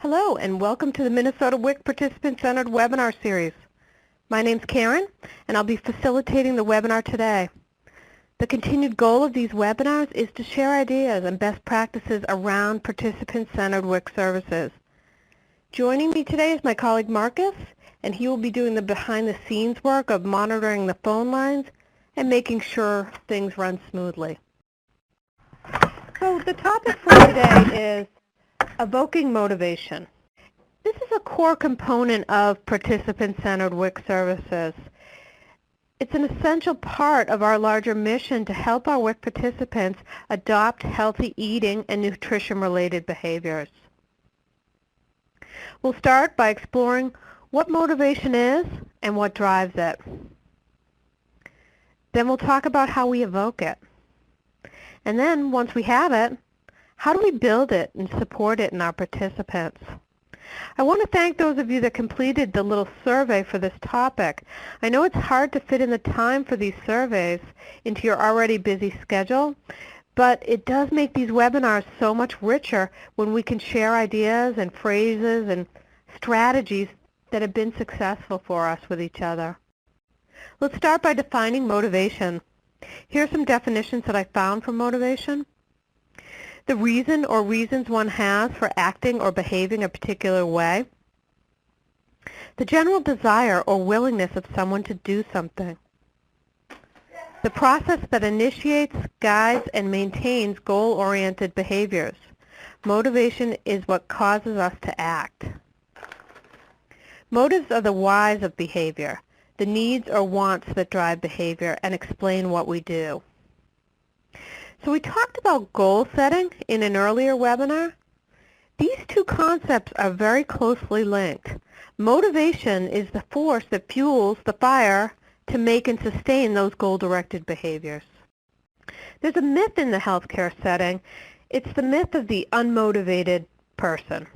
Hello and welcome to the Minnesota WIC Participant-Centered Webinar Series. My name's Karen and I'll be facilitating the webinar today. The continued goal of these webinars is to share ideas and best practices around participant-centered WIC services. Joining me today is my colleague Marcus, and he will be doing the behind-the-scenes work of monitoring the phone lines and making sure things run smoothly. So the topic for today is Evoking motivation. This is a core component of participant-centered WIC services. It's an essential part of our larger mission to help our WIC participants adopt healthy eating and nutrition-related behaviors. We'll start by exploring what motivation is and what drives it. Then we'll talk about how we evoke it. And then, once we have it, how do we build it and support it in our participants? I want to thank those of you that completed the little survey for this topic. I know it's hard to fit in the time for these surveys into your already busy schedule, but it does make these webinars so much richer when we can share ideas and phrases and strategies that have been successful for us with each other. Let's start by defining motivation. Here are some definitions that I found for motivation. The reason or reasons one has for acting or behaving a particular way. The general desire or willingness of someone to do something. The process that initiates, guides, and maintains goal-oriented behaviors. Motivation is what causes us to act. Motives are the whys of behavior, the needs or wants that drive behavior and explain what we do. So we talked about goal setting in an earlier webinar. These two concepts are very closely linked. Motivation is the force that fuels the fire to make and sustain those goal-directed behaviors. There's a myth in the healthcare setting. It's the myth of the unmotivated person.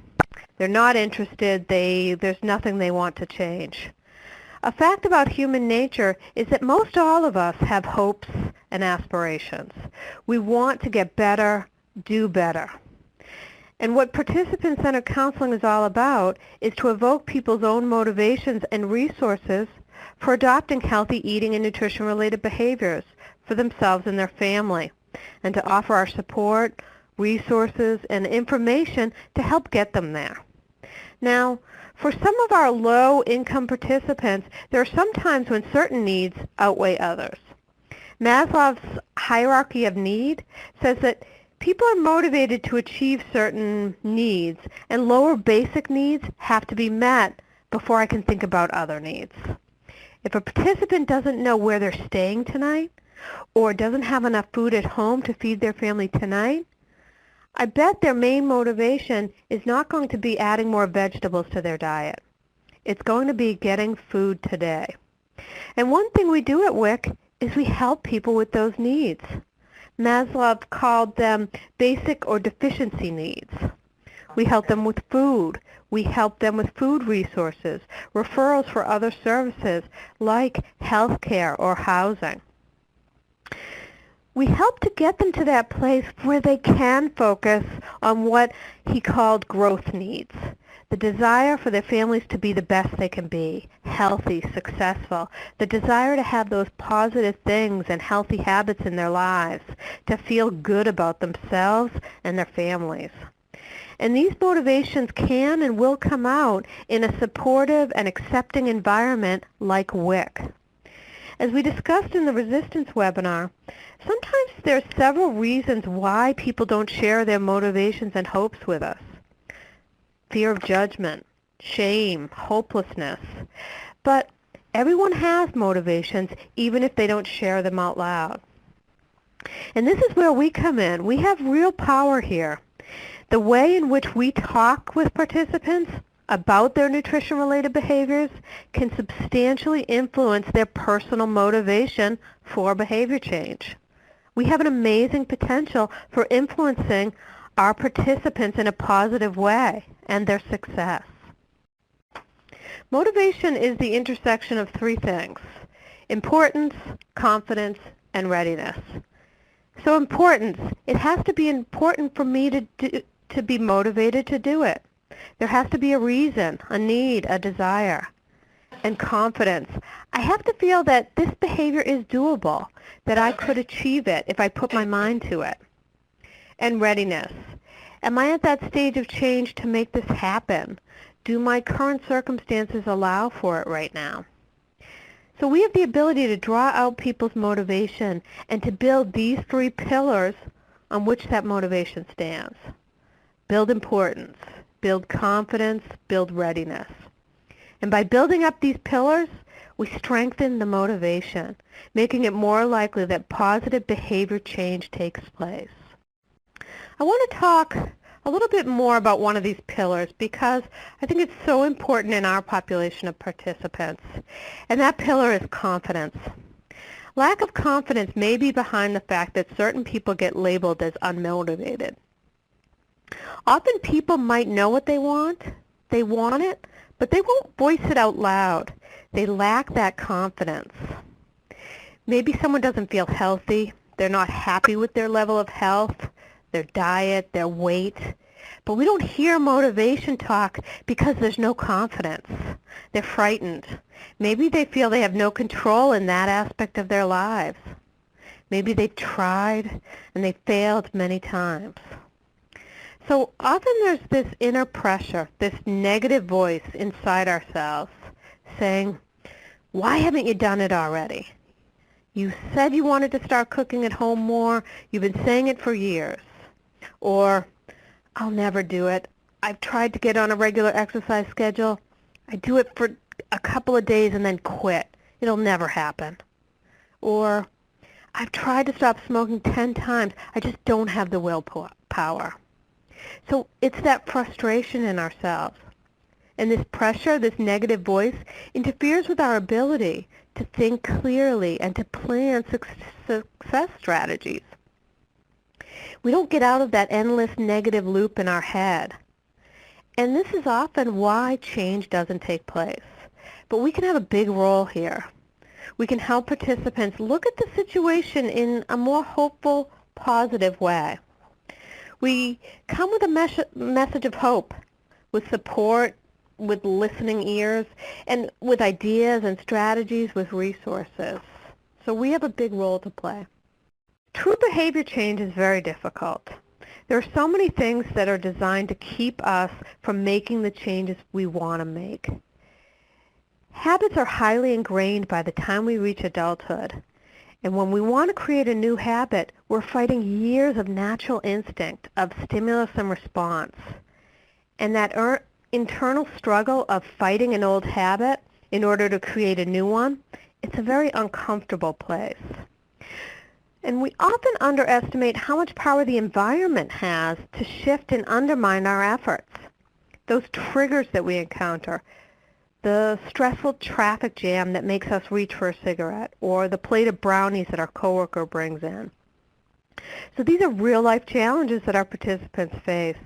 They're not interested. There's nothing they want to change. A fact about human nature is that most all of us have hopes and aspirations. We want to get better, do better. And what participant-centered counseling is all about is to evoke people's own motivations and resources for adopting healthy eating and nutrition-related behaviors for themselves and their family, and to offer our support, resources, and information to help get them there. Now, for some of our low-income participants, there are some times when certain needs outweigh others. Maslow's hierarchy of need says that people are motivated to achieve certain needs, and lower basic needs have to be met before I can think about other needs. If a participant doesn't know where they're staying tonight, or doesn't have enough food at home to feed their family tonight, I bet their main motivation is not going to be adding more vegetables to their diet. It's going to be getting food today. And one thing we do at WIC is we help people with those needs. Maslow called them basic or deficiency needs. We help them with food. We help them with food resources, referrals for other services like health care or housing. We help to get them to that place where they can focus on what he called growth needs, the desire for their families to be the best they can be, healthy, successful, the desire to have those positive things and healthy habits in their lives, to feel good about themselves and their families. And these motivations can and will come out in a supportive and accepting environment like WIC. As we discussed in the resistance webinar, sometimes there are several reasons why people don't share their motivations and hopes with us. Fear of judgment, shame, hopelessness. But everyone has motivations, even if they don't share them out loud. And this is where we come in. We have real power here. The way in which we talk with participants about their nutrition-related behaviors can substantially influence their personal motivation for behavior change. We have an amazing potential for influencing our participants in a positive way and their success. Motivation is the intersection of three things: importance, confidence, and readiness. So importance, it has to be important for me to be motivated to do it. There has to be a reason, a need, a desire. And confidence. I have to feel that this behavior is doable, that I could achieve it if I put my mind to it. And readiness. Am I at that stage of change to make this happen? Do my current circumstances allow for it right now? So we have the ability to draw out people's motivation and to build these 3 pillars on which that motivation stands. Build importance, build confidence, build readiness. And by building up these pillars, we strengthen the motivation, making it more likely that positive behavior change takes place. I want to talk a little bit more about one of these pillars because I think it's so important in our population of participants, and that pillar is confidence. Lack of confidence may be behind the fact that certain people get labeled as unmotivated. Often people might know what they want it, but they won't voice it out loud. They lack that confidence. Maybe someone doesn't feel healthy. They're not happy with their level of health, their diet, their weight. But we don't hear motivation talk because there's no confidence. They're frightened. Maybe they feel they have no control in that aspect of their lives. Maybe they've tried and they failed many times. So often there's this inner pressure, this negative voice inside ourselves saying, why haven't you done it already? You said you wanted to start cooking at home more. You've been saying it for years. Or, I'll never do it. I've tried to get on a regular exercise schedule. I do it for a couple of days and then quit. It'll never happen. Or, I've tried to stop smoking 10 times. I just don't have the willpower. So it's that frustration in ourselves. And this pressure, this negative voice, interferes with our ability to think clearly and to plan success strategies. We don't get out of that endless negative loop in our head. And this is often why change doesn't take place. But we can have a big role here. We can help participants look at the situation in a more hopeful, positive way. We come with a message of hope, with support, with listening ears, and with ideas and strategies, with resources. So we have a big role to play. True behavior change is very difficult. There are so many things that are designed to keep us from making the changes we want to make. Habits are highly ingrained by the time we reach adulthood. And when we want to create a new habit, we're fighting years of natural instinct, of stimulus and response. And that internal struggle of fighting an old habit in order to create a new one, it's a very uncomfortable place. And we often underestimate how much power the environment has to shift and undermine our efforts. Those triggers that we encounter, the stressful traffic jam that makes us reach for a cigarette, or the plate of brownies that our coworker brings in. So these are real-life challenges that our participants face.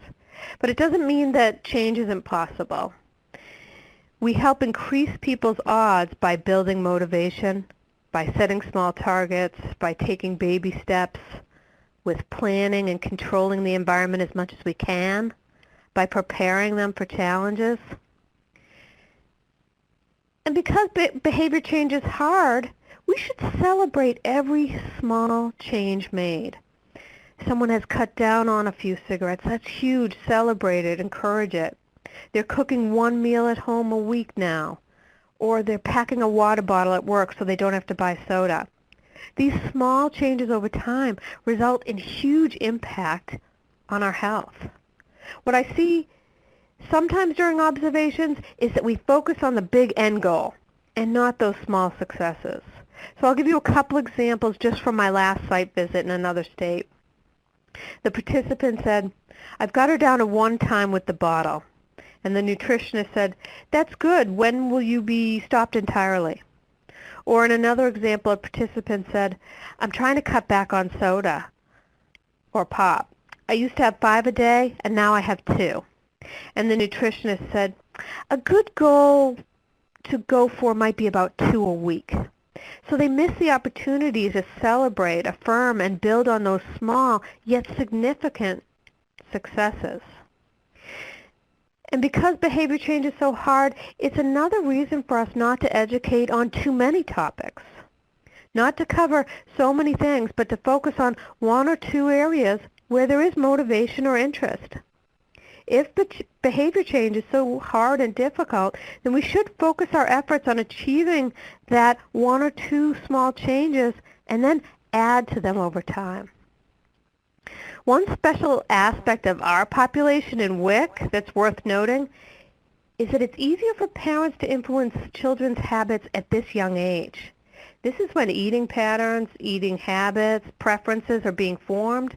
But it doesn't mean that change isn't possible. We help increase people's odds by building motivation, by setting small targets, by taking baby steps, with planning and controlling the environment as much as we can, by preparing them for challenges. And because behavior change is hard, we should celebrate every small change made. Someone has cut down on a few cigarettes. That's huge. Celebrate it. Encourage it. They're cooking one meal at home a week now. Or they're packing a water bottle at work so they don't have to buy soda. These small changes over time result in huge impact on our health. What I see sometimes during observations is that we focus on the big end goal and not those small successes. So I'll give you a couple examples just from my last site visit in another state. The participant said, I've got her down to 1 time with the bottle. And the nutritionist said, that's good. When will you be stopped entirely? Or in another example, a participant said, I'm trying to cut back on soda or pop. I used to have 5 a day, and now I have 2. And the nutritionist said, a good goal to go for might be about 2 a week. So they miss the opportunity to celebrate, affirm, and build on those small yet significant successes. And because behavior change is so hard, it's another reason for us not to educate on too many topics. Not to cover so many things, but to focus on one or two areas where there is motivation or interest. If the behavior change is so hard and difficult, then we should focus our efforts on achieving that one or two small changes and then add to them over time. One special aspect of our population in WIC that's worth noting is that it's easier for parents to influence children's habits at this young age. This is when eating patterns, eating habits, preferences are being formed,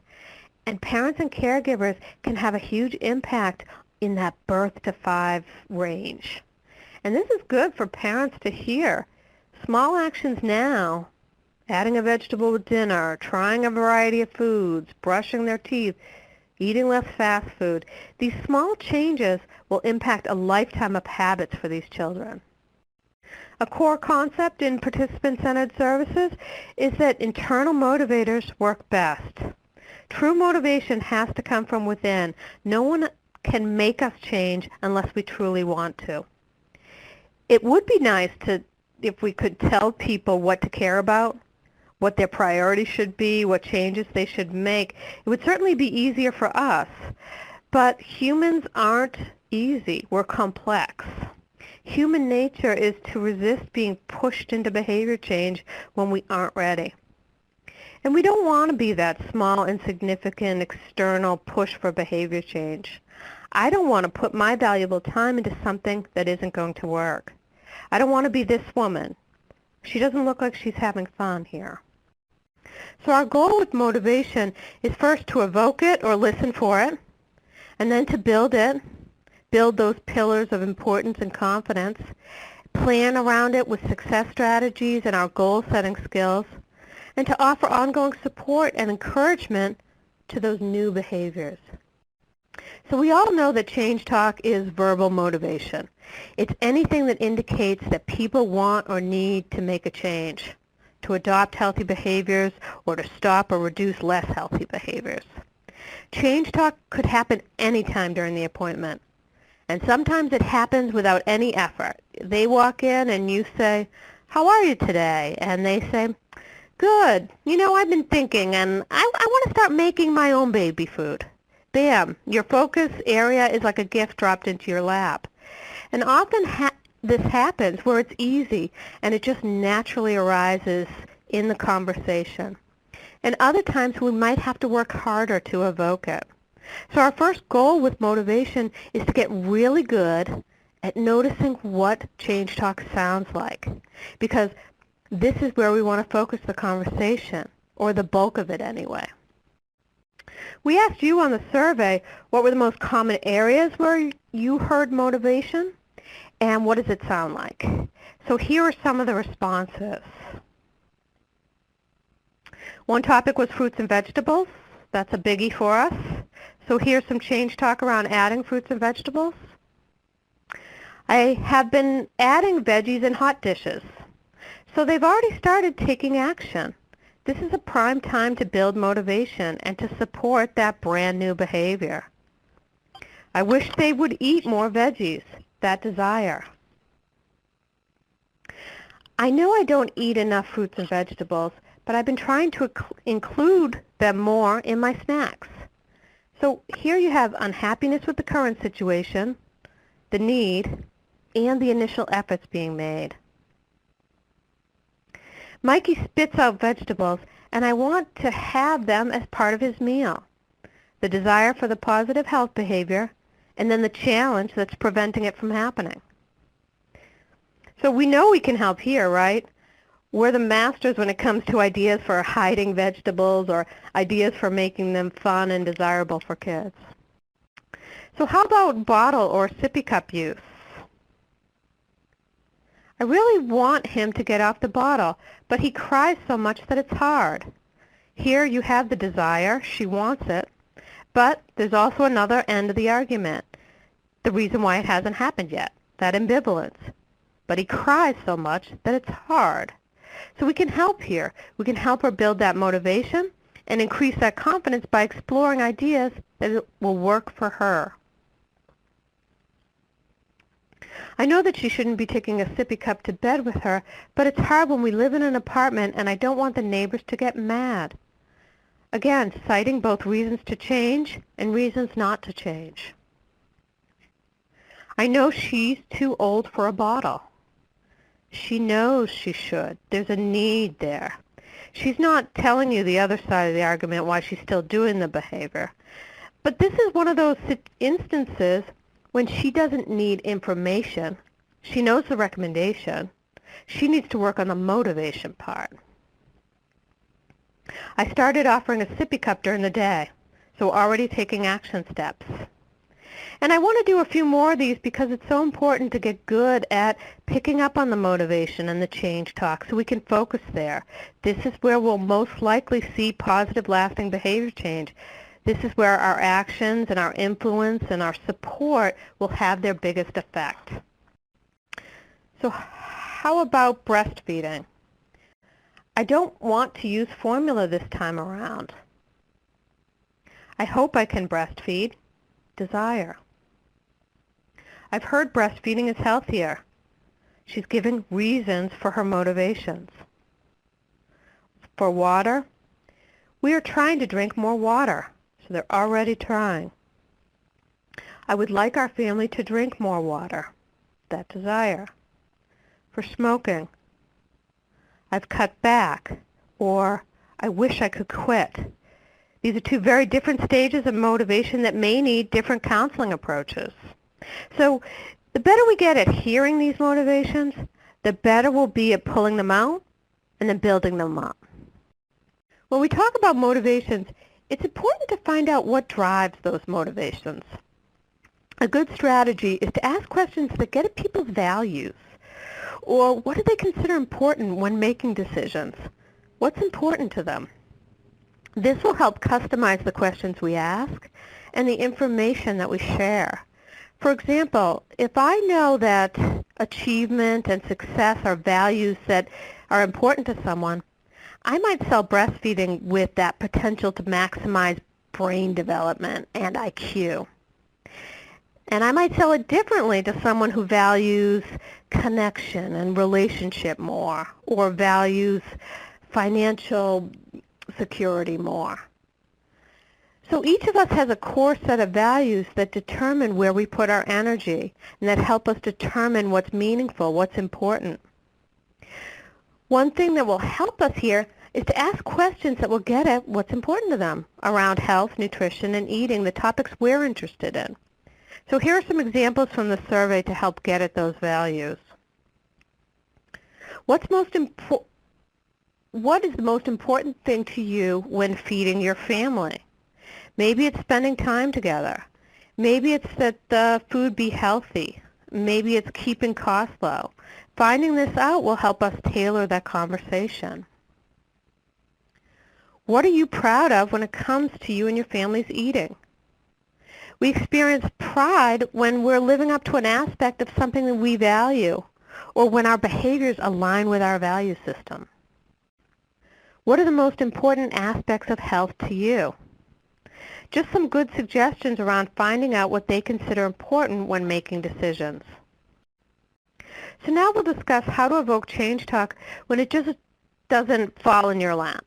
and parents and caregivers can have a huge impact in that birth to 5 range. And this is good for parents to hear. Small actions now, adding a vegetable with dinner, trying a variety of foods, brushing their teeth, eating less fast food, these small changes will impact a lifetime of habits for these children. A core concept in participant-centered services is that internal motivators work best. True motivation has to come from within. No one can make us change unless we truly want to. It would be nice if we could tell people what to care about, what their priorities should be, what changes they should make. It would certainly be easier for us. But humans aren't easy. We're complex. Human nature is to resist being pushed into behavior change when we aren't ready. And we don't want to be that small, insignificant, external push for behavior change. I don't want to put my valuable time into something that isn't going to work. I don't want to be this woman. She doesn't look like she's having fun here. So our goal with motivation is first to evoke it or listen for it, and then to build it, build those pillars of importance and confidence, plan around it with success strategies and our goal-setting skills, and to offer ongoing support and encouragement to those new behaviors. So we all know that change talk is verbal motivation. It's anything that indicates that people want or need to make a change, to adopt healthy behaviors, or to stop or reduce less healthy behaviors. Change talk could happen anytime during the appointment. And sometimes it happens without any effort. They walk in and you say, "How are you today?" And they say, "Good. You know, I've been thinking and I want to start making my own baby food." Bam, your focus area is like a gift dropped into your lap. And often this happens where it's easy and it just naturally arises in the conversation. And other times we might have to work harder to evoke it. So our first goal with motivation is to get really good at noticing what change talk sounds like, because this is where we want to focus the conversation, or the bulk of it anyway. We asked you on the survey what were the most common areas where you heard motivation, and what does it sound like? So here are some of the responses. One topic was fruits and vegetables. That's a biggie for us. So here's some change talk around adding fruits and vegetables. I have been adding veggies in hot dishes. So they've already started taking action. This is a prime time to build motivation and to support that brand new behavior. I wish they would eat more veggies, that desire. I know I don't eat enough fruits and vegetables, but I've been trying to include them more in my snacks. So here you have unhappiness with the current situation, the need, and the initial efforts being made. Mikey spits out vegetables, and I want to have them as part of his meal. The desire for the positive health behavior, and then the challenge that's preventing it from happening. So we know we can help here, right? We're the masters when it comes to ideas for hiding vegetables or ideas for making them fun and desirable for kids. So how about bottle or sippy cup use? I really want him to get off the bottle, but he cries so much that it's hard. Here you have the desire, she wants it, but there's also another end of the argument, the reason why it hasn't happened yet, that ambivalence. But he cries so much that it's hard. So we can help here. We can help her build that motivation and increase that confidence by exploring ideas that will work for her. I know that she shouldn't be taking a sippy cup to bed with her, but it's hard when we live in an apartment and I don't want the neighbors to get mad. Again, citing both reasons to change and reasons not to change. I know she's too old for a bottle. She knows she should. There's a need there. She's not telling you the other side of the argument why she's still doing the behavior. But this is one of those instances when she doesn't need information. She knows the recommendation. She needs to work on the motivation part. I started offering a sippy cup during the day, so already taking action steps. And I want to do a few more of these because it's so important to get good at picking up on the motivation and the change talk so we can focus there. This is where we'll most likely see positive, lasting behavior change. This is where our actions and our influence and our support will have their biggest effect. So how about breastfeeding? I don't want to use formula this time around. I hope I can breastfeed. Desire. I've heard breastfeeding is healthier. She's giving reasons for her motivations. For water, we are trying to drink more water, so they're already trying. I would like our family to drink more water. That desire. For smoking, I've cut back, or I wish I could quit. These are two very different stages of motivation that may need different counseling approaches. So the better we get at hearing these motivations, the better we'll be at pulling them out and then building them up. When we talk about motivations, it's important to find out what drives those motivations. A good strategy is to ask questions that get at people's values, or what do they consider important when making decisions? What's important to them? This will help customize the questions we ask and the information that we share. For example, if I know that achievement and success are values that are important to someone, I might sell breastfeeding with that potential to maximize brain development and IQ. And I might sell it differently to someone who values connection and relationship more, or values financial security more. So each of us has a core set of values that determine where we put our energy and that help us determine what's meaningful, what's important. One thing that will help us here is to ask questions that will get at what's important to them around health, nutrition, and eating, the topics we're interested in. So here are some examples from the survey to help get at those values. What is the most important thing to you when feeding your family? Maybe it's spending time together. Maybe it's that the food be healthy. Maybe it's keeping costs low. Finding this out will help us tailor that conversation. What are you proud of when it comes to you and your family's eating? We experience pride when we're living up to an aspect of something that we value, or when our behaviors align with our value system. What are the most important aspects of health to you? Just some good suggestions around finding out what they consider important when making decisions. So now we'll discuss how to evoke change talk when it just doesn't fall in your lap.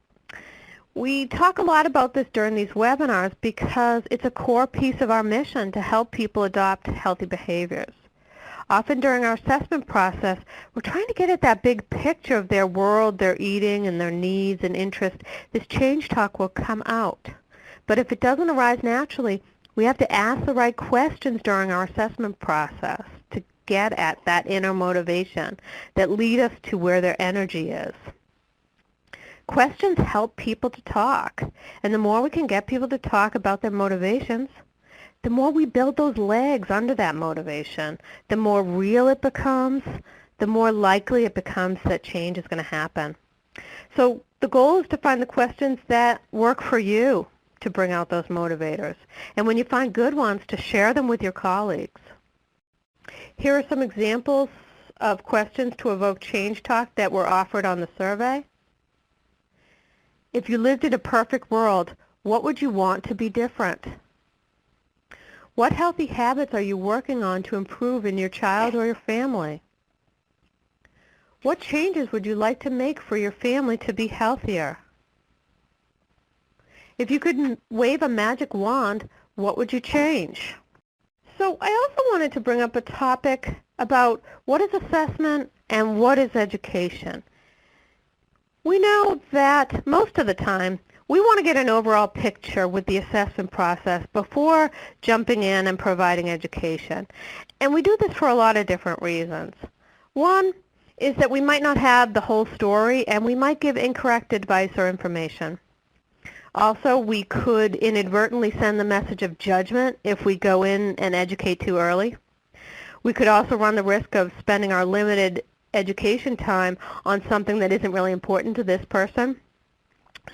We talk a lot about this during these webinars because it's a core piece of our mission to help people adopt healthy behaviors. Often during our assessment process, we're trying to get at that big picture of their world, their eating, and their needs and interests. This change talk will come out. But if it doesn't arise naturally, we have to ask the right questions during our assessment process to get at that inner motivation that lead us to where their energy is. Questions help people to talk, and the more we can get people to talk about their motivations, the more we build those legs under that motivation, the more real it becomes, the more likely it becomes that change is going to happen. So the goal is to find the questions that work for you to bring out those motivators. And when you find good ones, to share them with your colleagues. Here are some examples of questions to evoke change talk that were offered on the survey. If you lived in a perfect world, what would you want to be different? What healthy habits are you working on to improve in your child or your family? What changes would you like to make for your family to be healthier? If you could wave a magic wand, what would you change? So I also wanted to bring up a topic about what is assessment and what is education. We know that most of the time we want to get an overall picture with the assessment process before jumping in and providing education. And we do this for a lot of different reasons. One is that we might not have the whole story and we might give incorrect advice or information. Also, we could inadvertently send the message of judgment if we go in and educate too early. We could also run the risk of spending our limited education time on something that isn't really important to this person.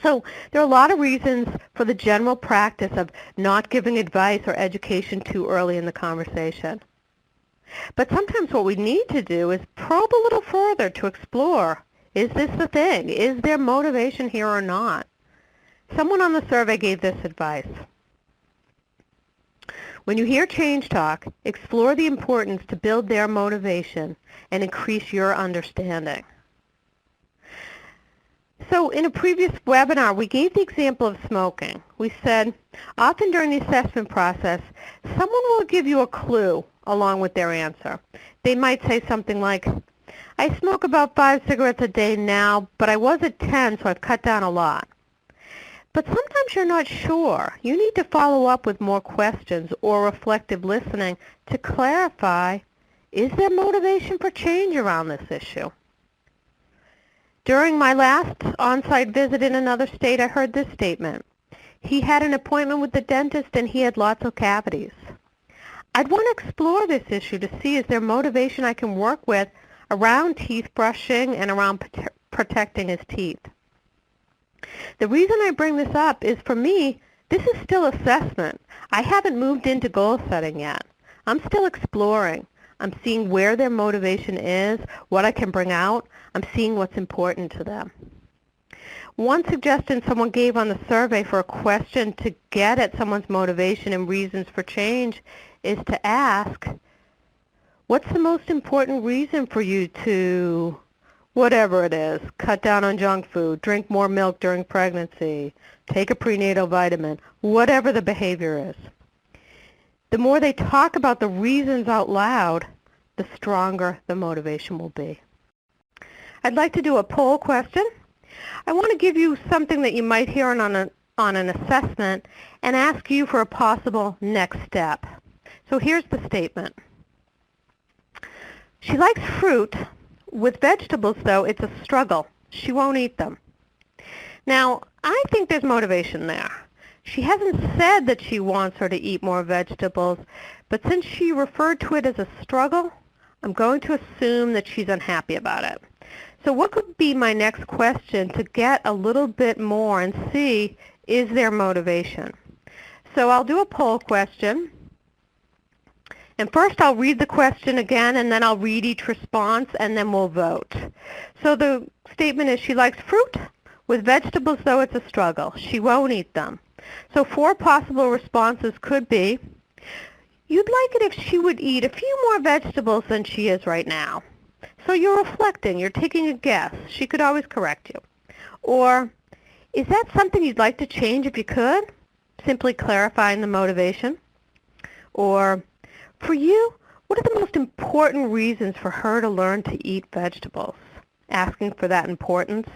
So there are a lot of reasons for the general practice of not giving advice or education too early in the conversation. But sometimes what we need to do is probe a little further to explore, is this the thing? Is there motivation here or not? Someone on the survey gave this advice. When you hear change talk, explore the importance to build their motivation and increase your understanding. So in a previous webinar, we gave the example of smoking. We said, often during the assessment process, someone will give you a clue along with their answer. They might say something like, I smoke about 5 cigarettes a day now, but I was at 10, so I've cut down a lot. But sometimes you're not sure. You need to follow up with more questions or reflective listening to clarify, is there motivation for change around this issue? During my last on-site visit in another state, I heard this statement. He had an appointment with the dentist and he had lots of cavities. I'd want to explore this issue to see is there motivation I can work with around teeth brushing and around protecting his teeth. The reason I bring this up is, for me, this is still assessment. I haven't moved into goal setting yet. I'm still exploring. I'm seeing where their motivation is, what I can bring out. I'm seeing what's important to them. One suggestion someone gave on the survey for a question to get at someone's motivation and reasons for change is to ask, what's the most important reason for you to, whatever it is, cut down on junk food, drink more milk during pregnancy, take a prenatal vitamin, whatever the behavior is. The more they talk about the reasons out loud, the stronger the motivation will be. I'd like to do a poll question. I want to give you something that you might hear on an assessment and ask you for a possible next step. So here's the statement. She likes fruit. With vegetables, though, it's a struggle. She won't eat them. Now, I think there's motivation there. She hasn't said that she wants her to eat more vegetables, but since she referred to it as a struggle, I'm going to assume that she's unhappy about it. So what could be my next question to get a little bit more and see, is there motivation? So I'll do a poll question. And first I'll read the question again, and then I'll read each response, and then we'll vote. So the statement is, she likes fruit. With vegetables, though, it's a struggle. She won't eat them. So 4 possible responses could be, you'd like it if she would eat a few more vegetables than she is right now. So you're reflecting, you're taking a guess. She could always correct you. Or, is that something you'd like to change if you could? Simply clarifying the motivation. Or, for you, what are the most important reasons for her to learn to eat vegetables? Asking for that importance.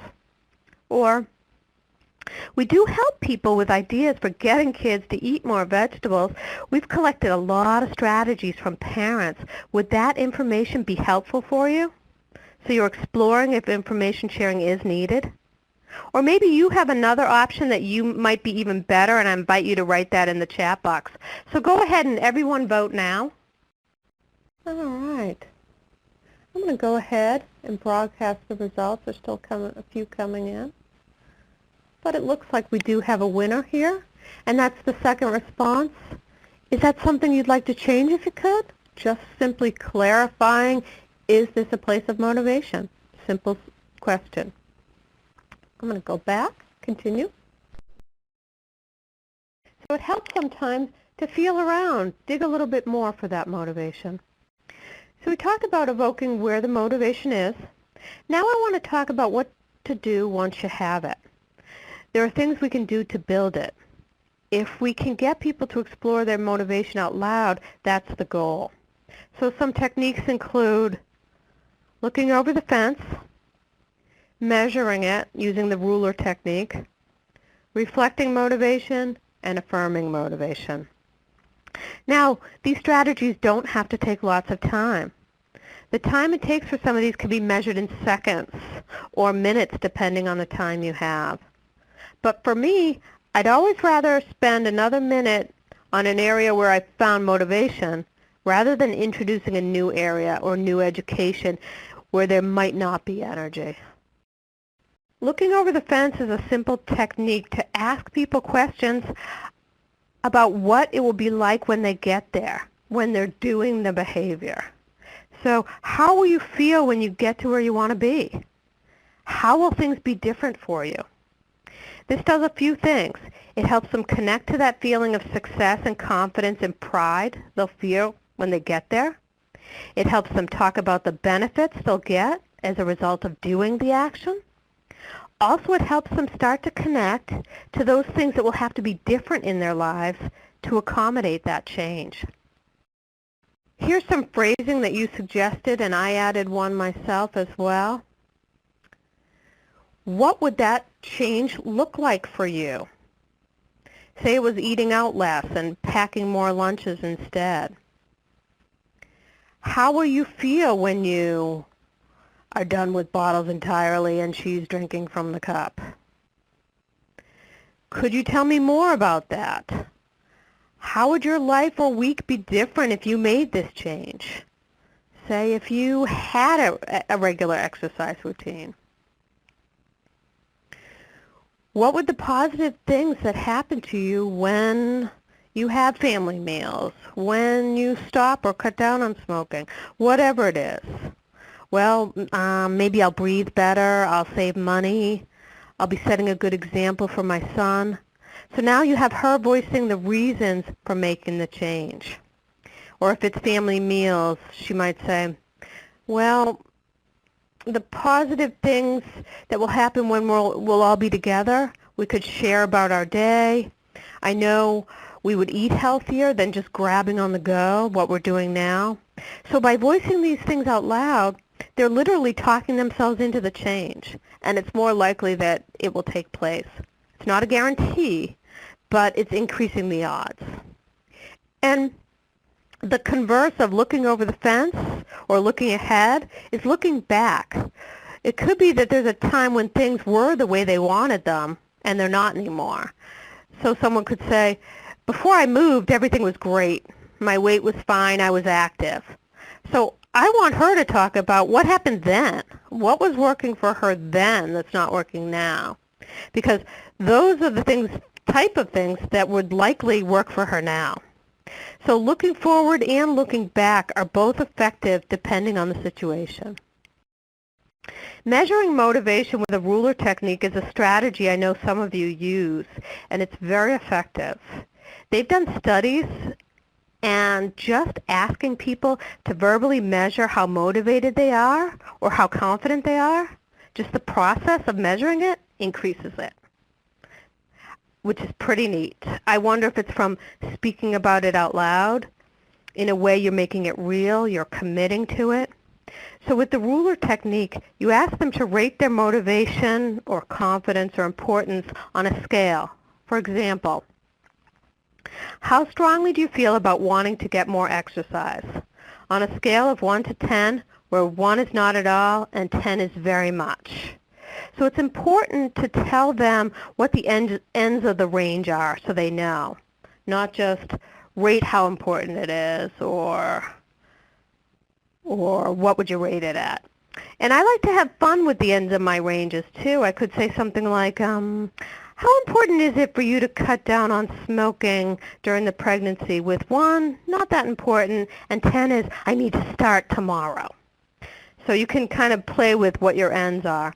Or, we do help people with ideas for getting kids to eat more vegetables. We've collected a lot of strategies from parents. Would that information be helpful for you? So you're exploring if information sharing is needed. Or maybe you have another option that you might be even better, and I invite you to write that in the chat box. So go ahead and everyone vote now. All right. I'm going to go ahead and broadcast the results. There's still a few coming in. But it looks like we do have a winner here, and that's the second response. Is that something you'd like to change if you could? Just simply clarifying, is this a place of motivation? Simple question. I'm going to go back, continue. So it helps sometimes to feel around, dig a little bit more for that motivation. So we talked about evoking where the motivation is. Now I want to talk about what to do once you have it. There are things we can do to build it. If we can get people to explore their motivation out loud, that's the goal. So some techniques include looking over the fence, measuring it using the ruler technique, reflecting motivation, and affirming motivation. Now, these strategies don't have to take lots of time. The time it takes for some of these can be measured in seconds or minutes depending on the time you have. But for me, I'd always rather spend another minute on an area where I found motivation rather than introducing a new area or new education where there might not be energy. Looking over the fence is a simple technique to ask people questions about what it will be like when they get there, when they're doing the behavior. So how will you feel when you get to where you want to be? How will things be different for you? This does a few things. It helps them connect to that feeling of success and confidence and pride they'll feel when they get there. It helps them talk about the benefits they'll get as a result of doing the action. Also, it helps them start to connect to those things that will have to be different in their lives to accommodate that change. Here's some phrasing that you suggested, and I added one myself as well. What would that change look like for you? Say it was eating out less and packing more lunches instead. How will you feel when you are done with bottles entirely and she's drinking from the cup? Could you tell me more about that? How would your life or week be different if you made this change? Say if you had a regular exercise routine. What would the positive things that happen to you when you have family meals, when you stop or cut down on smoking, whatever it is? Well, maybe I'll breathe better, I'll save money, I'll be setting a good example for my son. So now you have her voicing the reasons for making the change. Or if it's family meals, she might say, well, the positive things that will happen when we'll all be together, we could share about our day. I know we would eat healthier than just grabbing on the go, what we're doing now. So by voicing these things out loud, they're literally talking themselves into the change, and it's more likely that it will take place. It's not a guarantee, but it's increasing the odds. And the converse of looking over the fence or looking ahead is looking back. It could be that there's a time when things were the way they wanted them, and they're not anymore. So someone could say, before I moved, everything was great. My weight was fine. I was active. So I want her to talk about what happened then. What was working for her then that's not working now? Because those are the type of things that would likely work for her now. So looking forward and looking back are both effective depending on the situation. Measuring motivation with a ruler technique is a strategy I know some of you use, and it's very effective. They've done studies, and just asking people to verbally measure how motivated they are or how confident they are, just the process of measuring it increases it, which is pretty neat. I wonder if it's from speaking about it out loud. In a way, you're making it real, you're committing to it. So with the ruler technique, you ask them to rate their motivation or confidence or importance on a scale. For example, how strongly do you feel about wanting to get more exercise? On a scale of 1 to 10, where 1 is not at all and 10 is very much. So it's important to tell them what the ends of the range are so they know, not just rate how important it is or what would you rate it at. And I like to have fun with the ends of my ranges too. I could say something like, how important is it for you to cut down on smoking during the pregnancy? With 1, not that important, and 10 is, I need to start tomorrow. So you can kind of play with what your ends are.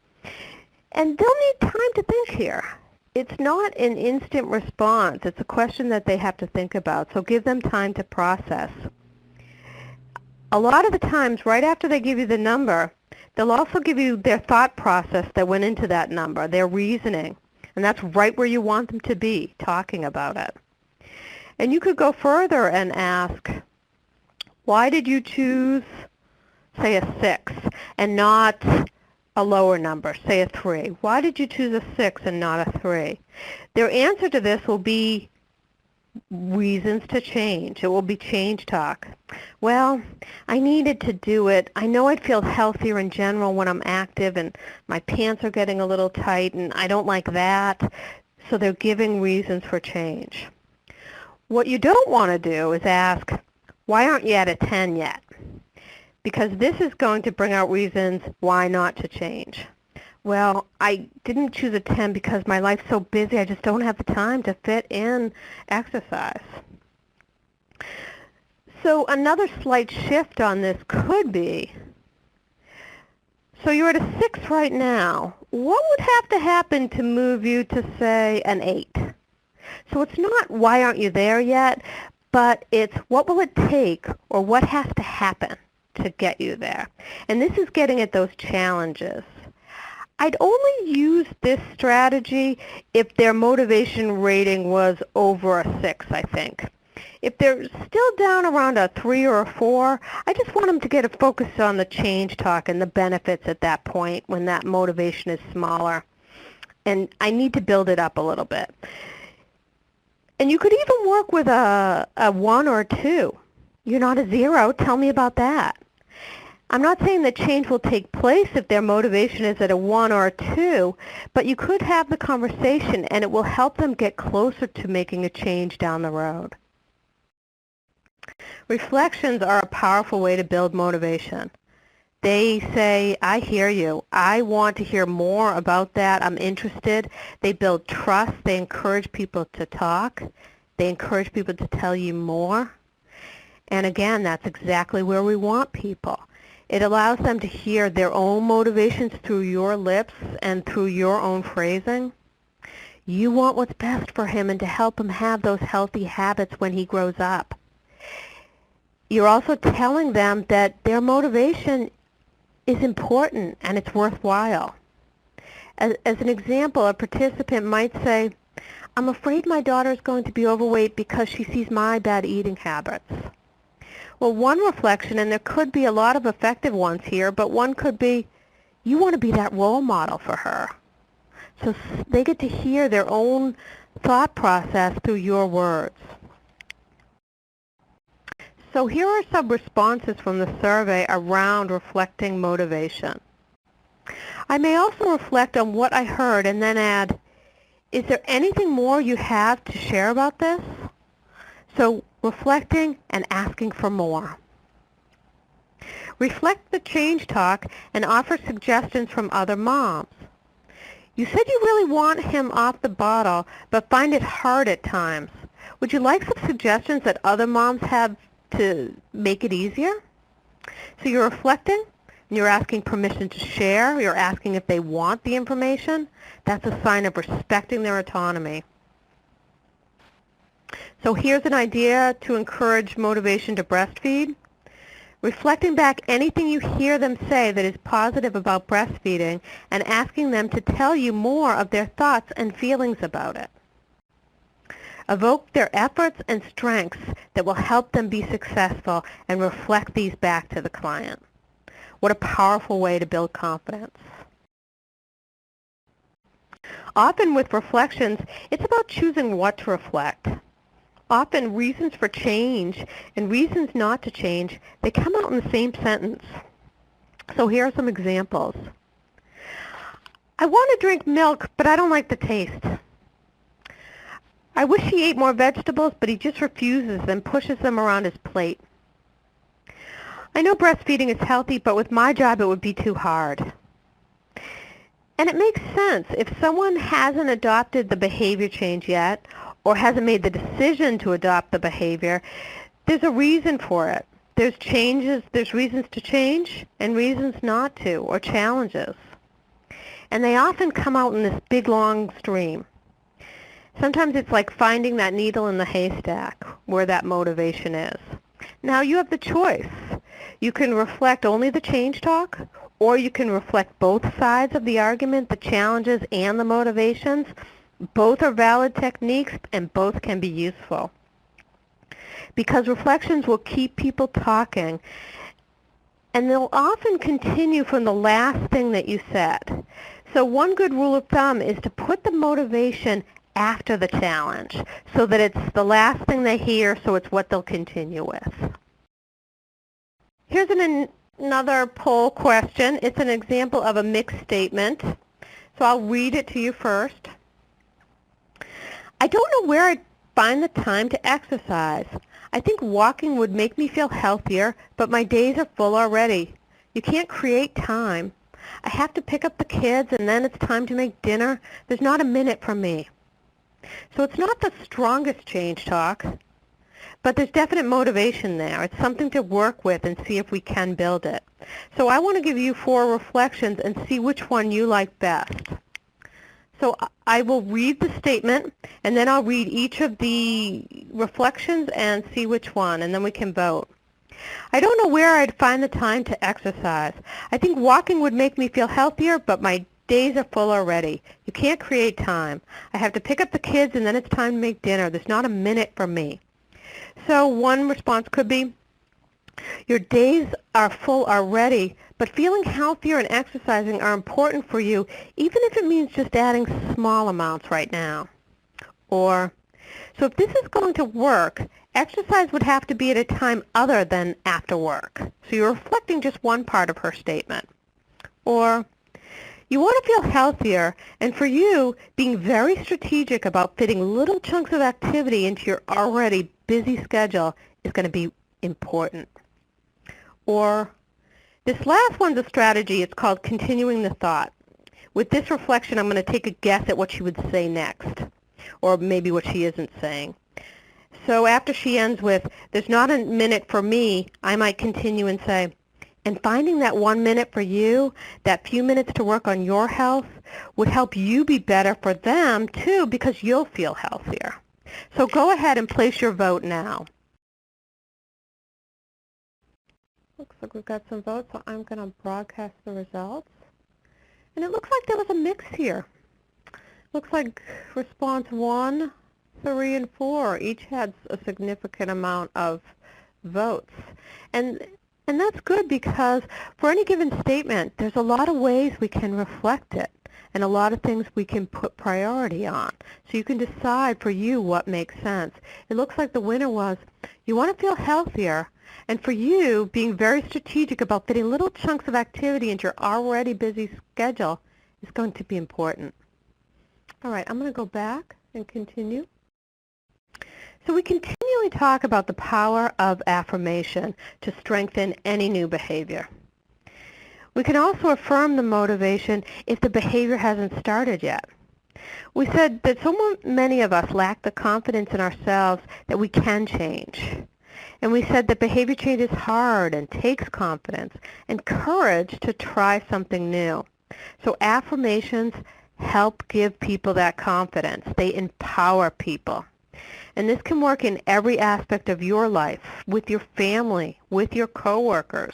And they'll need time to think here. it's not an instant response. It's a question that they have to think about, so give them time to process. A lot of the times, right after they give you the number, they'll also give you their thought process that went into that number, their reasoning, and that's right where you want them to be, talking about it. And you could go further and ask, why did you choose, say, a 6 and not a lower number, say a 3? Why did you choose a 6 and not a 3? Their answer to this will be reasons to change. It will be change talk. Well, I needed to do it. I know I'd feel healthier in general when I'm active, and my pants are getting a little tight, and I don't like that. So they're giving reasons for change. What you don't want to do is ask, why aren't you at a 10 yet? Because this is going to bring out reasons why not to change. Well, I didn't choose a 10 because my life's so busy, I just don't have the time to fit in exercise. So another slight shift on this could be, so you're at a 6 right now. What would have to happen to move you to, say, an 8? So it's not why aren't you there yet, but it's what will it take or what has to happen to get you there. And this is getting at those challenges. I'd only use this strategy if their motivation rating was over a 6, I think. If they're still down around a 3 or a 4, I just want them to get a focus on the change talk and the benefits at that point when that motivation is smaller. And I need to build it up a little bit. And you could even work with a 1 or a 2. You're not a 0. Tell me about that. I'm not saying that change will take place if their motivation is at a 1 or a 2, but you could have the conversation and it will help them get closer to making a change down the road. Reflections are a powerful way to build motivation. They say, I hear you. I want to hear more about that. I'm interested. They build trust. They encourage people to talk. They encourage people to tell you more. And again, that's exactly where we want people. It allows them to hear their own motivations through your lips and through your own phrasing. You want what's best for him and to help him have those healthy habits when he grows up. You're also telling them that their motivation is important and it's worthwhile. As an example, a participant might say, I'm afraid my daughter is going to be overweight because she sees my bad eating habits. Well, one reflection, and there could be a lot of effective ones here, but one could be, you want to be that role model for her. So they get to hear their own thought process through your words. So here are some responses from the survey around reflecting motivation. I may also reflect on what I heard and then add, is there anything more you have to share about this? So reflecting and asking for more. Reflect the change talk and offer suggestions from other moms. You said you really want him off the bottle, but find it hard at times. Would you like some suggestions that other moms have to make it easier? So you're reflecting, and you're asking permission to share. You're asking if they want the information. That's a sign of respecting their autonomy. So here's an idea to encourage motivation to breastfeed. Reflecting back anything you hear them say that is positive about breastfeeding and asking them to tell you more of their thoughts and feelings about it. Evoke their efforts and strengths that will help them be successful and reflect these back to the client. What a powerful way to build confidence. Often with reflections, it's about choosing what to reflect. Often reasons for change and reasons not to change, they come out in the same sentence. So here are some examples. I want to drink milk, but I don't like the taste. I wish he ate more vegetables, but he just refuses and pushes them around his plate. I know breastfeeding is healthy, but with my job it would be too hard. And it makes sense. If someone hasn't adopted the behavior change yet, or hasn't made the decision to adopt the behavior, there's a reason for it. There's changes, there's reasons to change and reasons not to, or challenges. And they often come out in this big long stream. Sometimes it's like finding that needle in the haystack where that motivation is. Now you have the choice. You can reflect only the change talk, or you can reflect both sides of the argument, the challenges and the motivations. Both are valid techniques and both can be useful. Because reflections will keep people talking, and they'll often continue from the last thing that you said. So one good rule of thumb is to put the motivation after the challenge so that it's the last thing they hear, so it's what they'll continue with. Here's another poll question. It's an example of a mixed statement. So I'll read it to you first. I don't know where I'd find the time to exercise. I think walking would make me feel healthier, but my days are full already. You can't create time. I have to pick up the kids, and then it's time to make dinner. There's not a minute for me. So it's not the strongest change talk, but there's definite motivation there. It's something to work with and see if we can build it. So I want to give you 4 reflections and see which one you like best. So I will read the statement, and then I'll read each of the reflections and see which one, and then we can vote. I don't know where I'd find the time to exercise. I think walking would make me feel healthier, but my days are full already. You can't create time. I have to pick up the kids, and then it's time to make dinner. There's not a minute for me. So one response could be, your days are full already, but feeling healthier and exercising are important for you, even if it means just adding small amounts right now. Or, so if this is going to work, exercise would have to be at a time other than after work. So you're reflecting just one part of her statement. Or, you want to feel healthier, and for you, being very strategic about fitting little chunks of activity into your already busy schedule is going to be important. Or, this last one's a strategy. It's called continuing the thought. With this reflection, I'm going to take a guess at what she would say next, or maybe what she isn't saying. So after she ends with, there's not a minute for me, I might continue and say, and finding that 1 minute for you, that few minutes to work on your health, would help you be better for them too, because you'll feel healthier. So go ahead and place your vote now. Looks like we've got some votes, so I'm going to broadcast the results. And it looks like there was a mix here. Looks like response 1, 3, and 4 each had a significant amount of votes. And that's good, because for any given statement, there's a lot of ways we can reflect it and a lot of things we can put priority on. So you can decide for you what makes sense. It looks like the winner was, you want to feel healthier, and for you, being very strategic about fitting little chunks of activity into your already busy schedule is going to be important. All right, I'm going to go back and continue. So we continually talk about the power of affirmation to strengthen any new behavior. We can also affirm the motivation if the behavior hasn't started yet. We said that so many of us lack the confidence in ourselves that we can change. And we said that behavior change is hard and takes confidence and courage to try something new. So affirmations help give people that confidence. They empower people. And this can work in every aspect of your life, with your family, with your coworkers.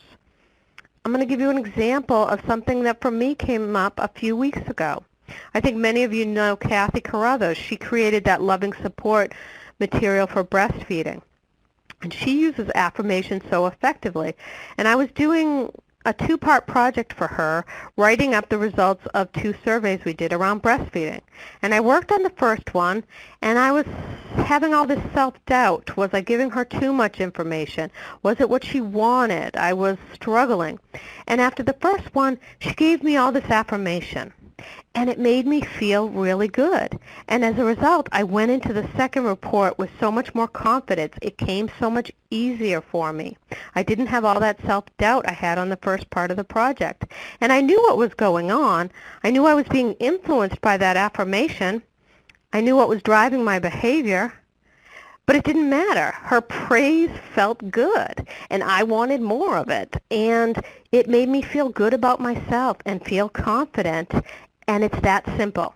I'm going to give you an example of something that for me came up a few weeks ago. I think many of you know Kathy Carruthers. She created that loving support material for breastfeeding. And she uses affirmations so effectively. And I was doing a 2-part project for her, writing up the results of 2 surveys we did around breastfeeding. And I worked on the first one, and I was having all this self-doubt. Was I giving her too much information? Was it what she wanted? I was struggling. And after the first one, she gave me all this affirmation. And it made me feel really good. And as a result, I went into the second report with so much more confidence. It came so much easier for me. I didn't have all that self-doubt I had on the first part of the project. And I knew what was going on. I knew I was being influenced by that affirmation. I knew what was driving my behavior. But it didn't matter. Her praise felt good, and I wanted more of it. And it made me feel good about myself and feel confident. And it's that simple.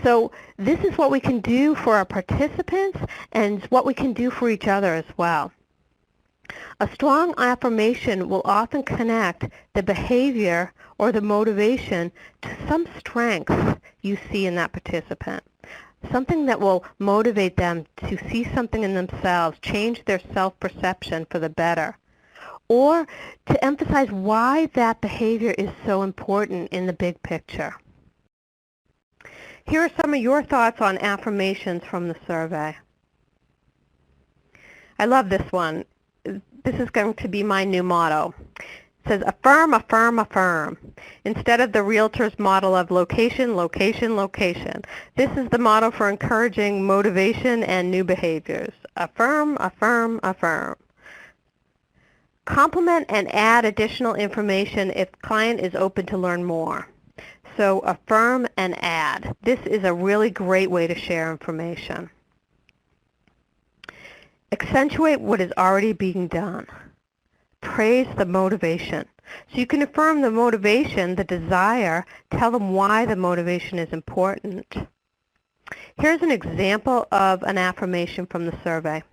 So this is what we can do for our participants and what we can do for each other as well. A strong affirmation will often connect the behavior or the motivation to some strength you see in that participant. Something that will motivate them to see something in themselves, change their self-perception for the better, or to emphasize why that behavior is so important in the big picture. Here are some of your thoughts on affirmations from the survey. I love this one. This is going to be my new motto. It says, affirm, affirm, affirm. Instead of the realtor's model of location, location, location. This is the model for encouraging motivation and new behaviors. Affirm, affirm, affirm. Complement and add additional information if client is open to learn more. So affirm and add. This is a really great way to share information. Accentuate what is already being done. Praise the motivation. So you can affirm the motivation, the desire, tell them why the motivation is important. Here's an example of an affirmation from the survey.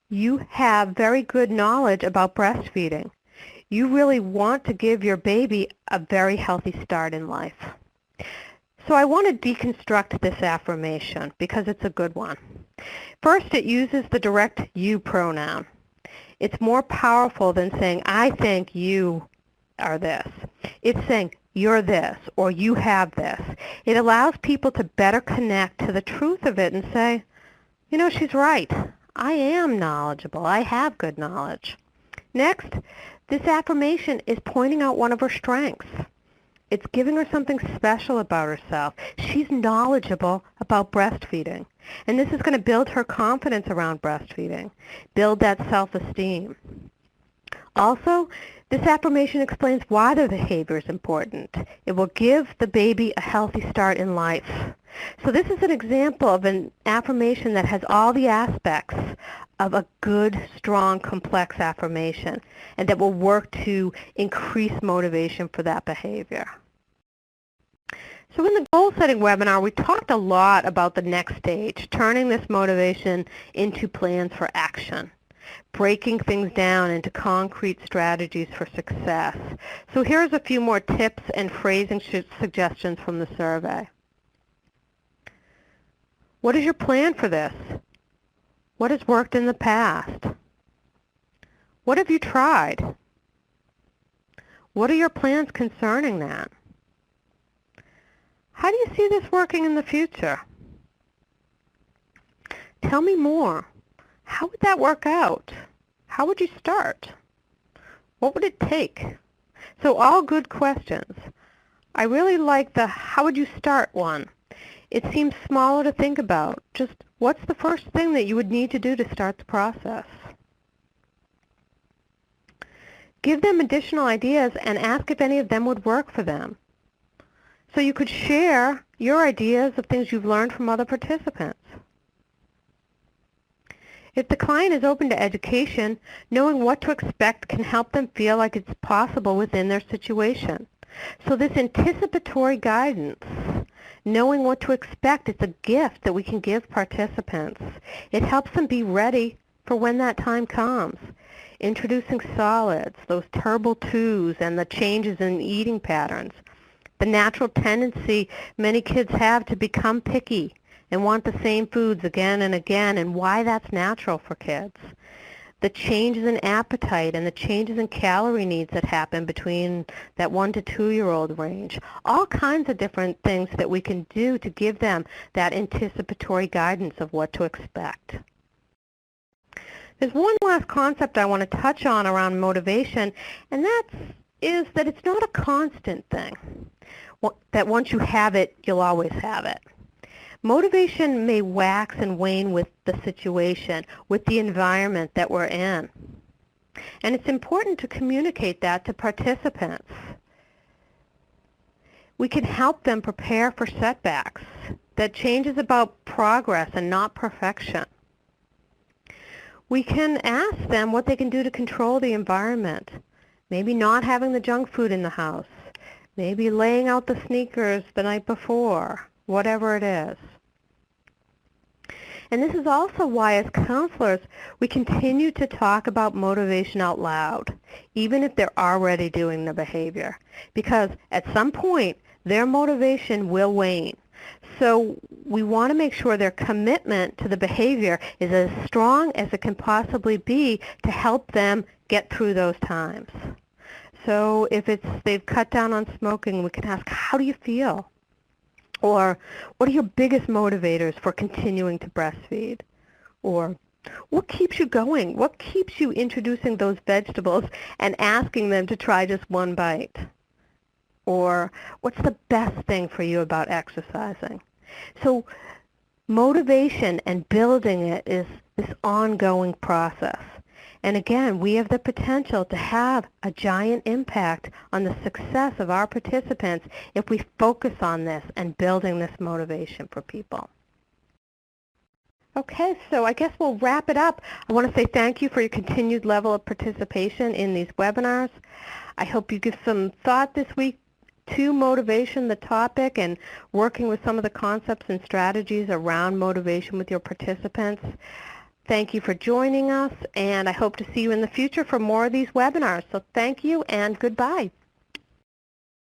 You have very good knowledge about breastfeeding. You really want to give your baby a very healthy start in life. So I want to deconstruct this affirmation because it's a good one. First, it uses the direct you pronoun. It's more powerful than saying, I think you are this. It's saying, you're this, or you have this. It allows people to better connect to the truth of it and say, you know, she's right. I am knowledgeable. I have good knowledge. Next, this affirmation is pointing out one of her strengths. It's giving her something special about herself. She's knowledgeable about breastfeeding. And this is going to build her confidence around breastfeeding, build that self-esteem. Also, this affirmation explains why the behavior is important. It will give the baby a healthy start in life. So this is an example of an affirmation that has all the aspects of a good, strong, complex affirmation, and that will work to increase motivation for that behavior. So in the goal-setting webinar, we talked a lot about the next stage, turning this motivation into plans for action, breaking things down into concrete strategies for success. So here's a few more tips and phrasing suggestions from the survey. What is your plan for this? What has worked in the past? What have you tried? What are your plans concerning that? How do you see this working in the future? Tell me more. How would that work out? How would you start? What would it take? So all good questions. I really like the how would you start one. It seems smaller to think about. Just what's the first thing that you would need to do to start the process? Give them additional ideas and ask if any of them would work for them. So you could share your ideas of things you've learned from other participants. If the client is open to education, knowing what to expect can help them feel like it's possible within their situation. So this anticipatory guidance, knowing what to expect, it's a gift that we can give participants. It helps them be ready for when that time comes. Introducing solids, those terrible twos, and the changes in eating patterns. The natural tendency many kids have to become picky and want the same foods again and again, and why that's natural for kids. The changes in appetite and the changes in calorie needs that happen between that 1 to 2-year-old range. All kinds of different things that we can do to give them that anticipatory guidance of what to expect. There's one last concept I want to touch on around motivation, and that is that it's not a constant thing, that once you have it, you'll always have it. Motivation may wax and wane with the situation, with the environment that we're in. And it's important to communicate that to participants. We can help them prepare for setbacks, that change is about progress and not perfection. We can ask them what they can do to control the environment. Maybe not having the junk food in the house. Maybe laying out the sneakers the night before. whatever it is. And this is also why, as counselors, we continue to talk about motivation out loud, even if they're already doing the behavior, because at some point, their motivation will wane. So we want to make sure their commitment to the behavior is as strong as it can possibly be to help them get through those times. So if they've cut down on smoking, we can ask, how do you feel? Or what are your biggest motivators for continuing to breastfeed? Or what keeps you going? What keeps you introducing those vegetables and asking them to try just one bite? Or what's the best thing for you about exercising? So motivation and building it is this ongoing process. And again, we have the potential to have a giant impact on the success of our participants if we focus on this and building this motivation for people. Okay, so I guess we'll wrap it up. I want to say thank you for your continued level of participation in these webinars. I hope you give some thought this week to motivation, the topic, and working with some of the concepts and strategies around motivation with your participants. Thank you for joining us, and I hope to see you in the future for more of these webinars. So thank you and goodbye.